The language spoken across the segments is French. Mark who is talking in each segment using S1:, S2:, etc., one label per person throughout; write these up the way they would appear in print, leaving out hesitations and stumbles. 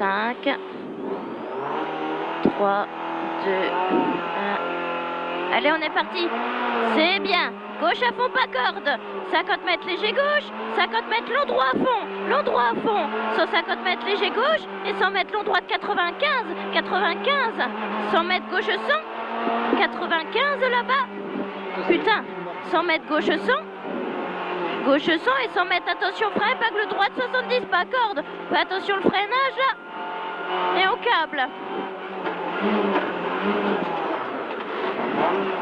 S1: 5, 3, 2, 1. Allez, on est parti. C'est bien. Gauche à fond, pas corde. 50 mètres léger gauche, 50 mètres long droit à fond, long droit à fond. 150 mètres léger gauche et 100 mètres long droit de 95, 95. 100 mètres gauche 100, 95 là-bas. Putain, 100 mètres gauche 100. Gauche 100 et 100 mètres, attention frein, épingle droite 70, pas corde. Fais attention le freinage là. Et au câble.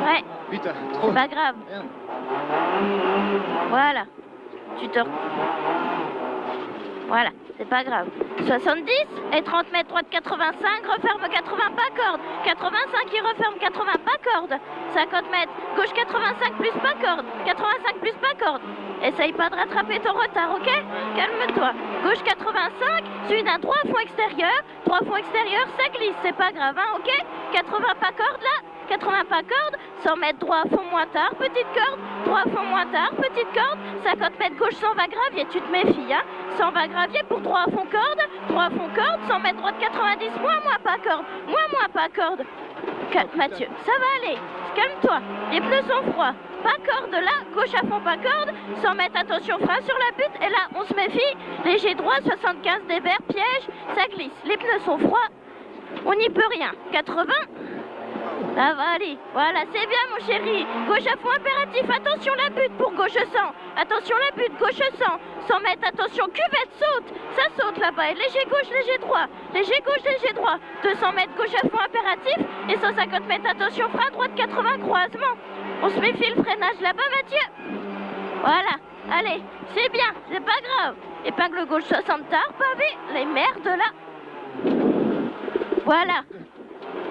S1: Ouais.
S2: Putain,
S1: C'est pas grave. Voilà. Tu te... Voilà, c'est pas grave. 70 et 30 mètres droite 85, referme 80 pas corde. 85 il referme 80 pas corde. 50 mètres, gauche 85 plus pas corde. 85 plus pas corde. Essaye pas de rattraper ton retard, ok? Calme-toi. Gauche 85, suivi d'un droit fond extérieur. Droit fond extérieur, ça glisse, c'est pas grave, hein, ok? 80 pas corde là. 80 pas corde, 100 mètres droit fond moins tard, petite corde, droit fond moins tard, petite corde, 50 mètres gauche 120 gravier, tu te méfies, hein, 120 gravier pour droit fond corde, 100 mètres droite 90, moins pas corde, moins pas corde. Calme Mathieu, ça va aller, calme-toi, les pneus sont froids, pas corde là, gauche à fond pas corde, 100 mètres attention frein sur la butte, et là on se méfie, léger droit 75 des verts, piège, ça glisse, les pneus sont froids, on n'y peut rien, 80. Ça va aller, voilà, c'est bien mon chéri. Gauche à fond impératif, attention la butte pour gauche 100. Attention la butte, gauche 100. 100 mètres, attention, cuvette, saute. Ça saute là-bas, et léger gauche, léger droit. Léger gauche, léger droit. 200 mètres, gauche à fond impératif. Et 150 mètres, attention, frein droite 80, croisement. On se méfie le freinage là-bas, Mathieu. Voilà, allez, c'est bien, c'est pas grave. Épingle gauche 60 tard, pavé, les merdes là. Voilà.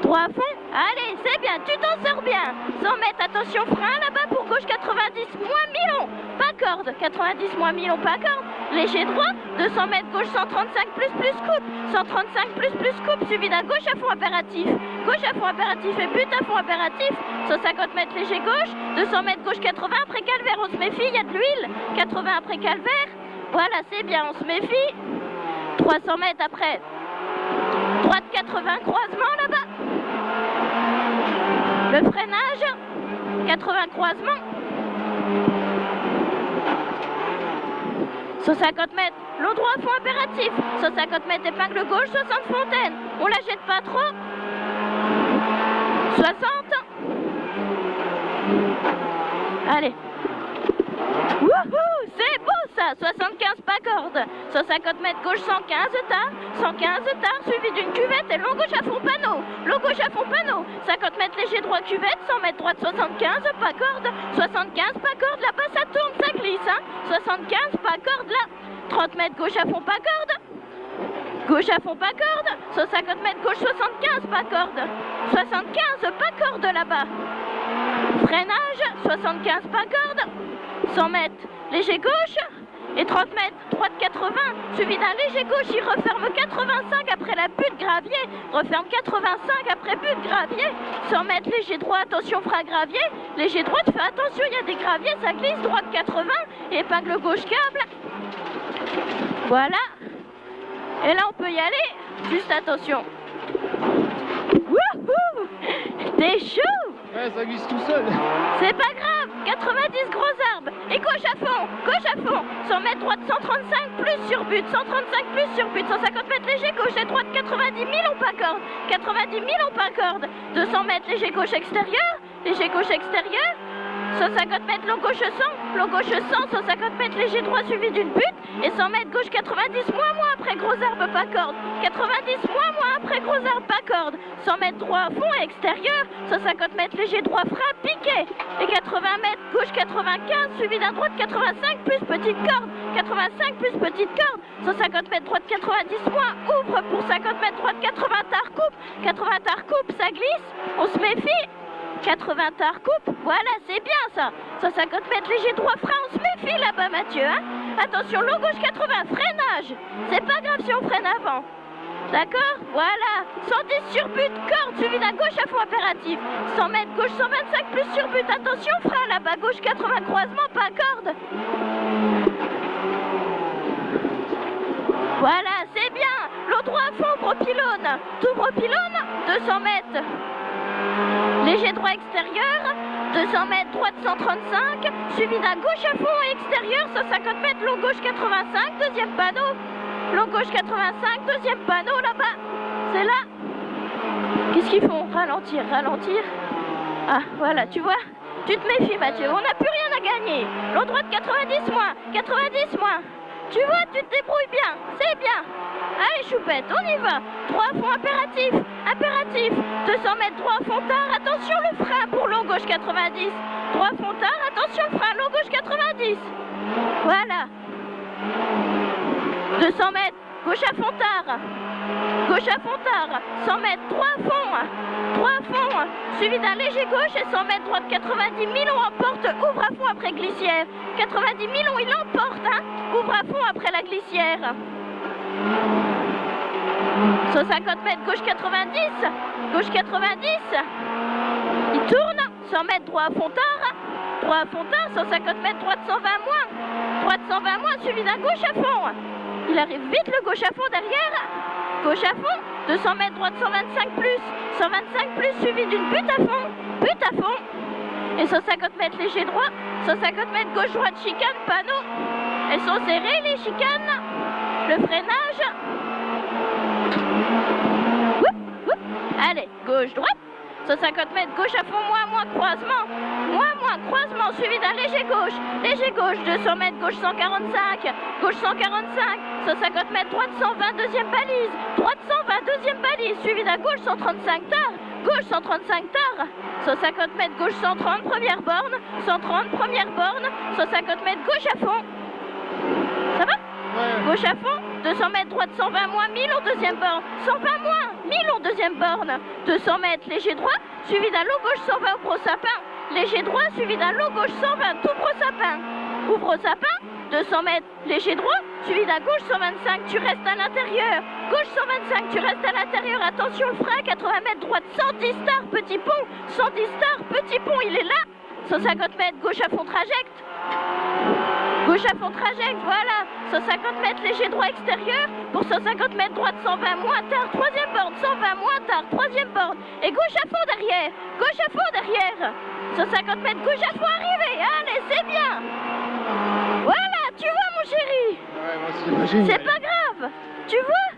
S1: Droit à fond, allez, c'est bien, tu t'en sors bien. 100 mètres, attention, frein là-bas pour gauche 90, moins milon, pas corde, 90 moins milon, pas corde. Léger droit, 200 mètres, gauche 135 plus coupe, 135 plus coupe, suivi d'un gauche à fond impératif. Gauche à fond impératif et but à fond impératif. 150 mètres léger gauche, 200 mètres gauche 80 après calvaire, on se méfie, il y a de l'huile. 80 après calvaire, voilà, c'est bien, on se méfie. 300 mètres après. Droite 80, croisement là-bas. Le freinage, 80 croisement. 150 mètres, long droit fond impératif. 150 mètres, épingle gauche, 60 fontaine. On la jette pas trop. 60. Allez. Wouhou, c'est beau ça, 75 pas corde, 150 mètres gauche 115 tard, 115 tard suivi d'une cuvette et long gauche à fond panneau, long gauche à fond panneau, 50 mètres léger droit cuvette, 100 mètres droite 75 pas corde, 75 pas corde, là-bas ça tourne, ça glisse, hein, 75 pas corde là, 30 mètres gauche à fond pas corde, gauche à fond pas corde, 150 mètres gauche 75 pas corde, 75 pas corde là-bas, freinage, 75 pas corde, 100 mètres, léger gauche, et 30 mètres, droite 80, suivi d'un léger gauche, il referme 85 après la butte gravier, referme 85 après butte gravier, 100 mètres, léger droit, attention frein gravier, léger droite, fais attention, il y a des graviers, ça glisse, droite 80, et épingle gauche câble, voilà, et là on peut y aller, juste attention. Wouhou, t'es chaud.
S2: Ouais, ça glisse tout seul.
S1: C'est pas grave, 90 gros arbres. Et gauche à fond, 100 mètres droite 135 plus sur but, 135 plus sur but, 150 mètres léger gauche et droite 90 000 on pas corde, 90 000 on pas corde, 200 mètres léger gauche extérieur, 150 mètres long gauche 100, 150 mètres léger droit suivi d'une butte, et 100 mètres gauche 90 moins après gros arbre pas corde, 90 moins après gros arbre pas corde, 100 mètres droit à fond et extérieur, 150 mètres léger droit frein piqué, et 80 mètres gauche 95 suivi d'un droite 85 plus petite corde, 85 plus petite corde, 150 mètres droite 90 moins, ouvre pour 50 mètres droite 80 tard coupe, ça glisse, on se méfie. 80 tard coupe, voilà, c'est bien ça. 150 mètres léger droit frein, on se méfie là-bas Mathieu, hein. Attention, long gauche 80, freinage. C'est pas grave si on freine avant. D'accord, voilà. 110 sur but, corde, suivi d'un gauche à fond impératif. 100 mètres gauche 125 plus sur but, attention, frein là-bas, gauche 80, croisement, pas corde. Voilà, c'est bien. Long droit à fond, pylône. T'ouvres pylône, 200 mètres. Léger droit extérieur, 200 mètres, droite 135, suivi d'un gauche à fond et extérieur, 150 mètres, long gauche 85, deuxième panneau. Long gauche 85, deuxième panneau là-bas. C'est là. Qu'est-ce qu'ils font? Ralentir, ralentir. Ah, voilà, tu vois? Tu te méfies, Mathieu, on n'a plus rien à gagner. Long droite 90 moins, 90 moins. Tu vois, tu te débrouilles bien, c'est bien. Allez, choupette, on y va. 3 fonds impératif, impératif. 200 mètres, 3 fonds tard, attention le frein pour long gauche 90. 3 fonds tard, attention le frein, long gauche 90. Voilà. 200 mètres, gauche à fond tard. Gauche à fond tard, 100 mètres, 3 fonds, suivi d'un léger gauche et 100 mètres droite 90, Milon emporte, ouvre à fond après glissière. 90 Milon, il emporte, hein, ouvre à fond après la glissière. 150 mètres, gauche 90, gauche 90, il tourne, 100 mètres droit à fond tard, 150 mètres droite 120 moins, suivi d'un gauche à fond. Il arrive vite le gauche à fond derrière. Gauche à fond, 200 mètres droite 125 plus, suivi d'une butte à fond. Et 150 mètres léger droit, 150 mètres gauche droite chicane, panneau. Elles sont serrées les chicanes. Le freinage. Oup, oup. Allez, gauche droite. 150 mètres gauche à fond, moins croisement, suivi d'un léger gauche, 200 mètres gauche 145, 150 mètres droite 120, deuxième balise, droite 120, deuxième balise, suivi d'un gauche 135 tard, gauche 135 tard, 150 mètres gauche 130, première borne, 150 mètres gauche à fond. Ça va? Ouais. Gauche à fond, 200 mètres droite 120 moins, 1000 en deuxième borne, 120 moins, 1000 en deuxième borne, 200 mètres léger droit, suivi d'un long gauche 120 ouvre au sapin, léger droit, suivi d'un long gauche 120, ouvre au sapin, 200 mètres léger droit, suivi d'un gauche 125, tu restes à l'intérieur, gauche 125, tu restes à l'intérieur, attention le frein, 80 mètres droite, 110 stars, petit pont, 110 stars, petit pont, il est là, 150 mètres gauche à fond trajecte. Gauche à fond trajecte, voilà, 150 mètres léger droit extérieur, pour 150 mètres droite 120 moins tard, troisième borne, 120 moins tard, troisième borne, et gauche à fond derrière, 150 mètres gauche à fond arrivé, allez, c'est bien. Voilà, tu vois mon chéri,
S2: ouais, moi aussi,
S1: c'est pas grave, tu vois.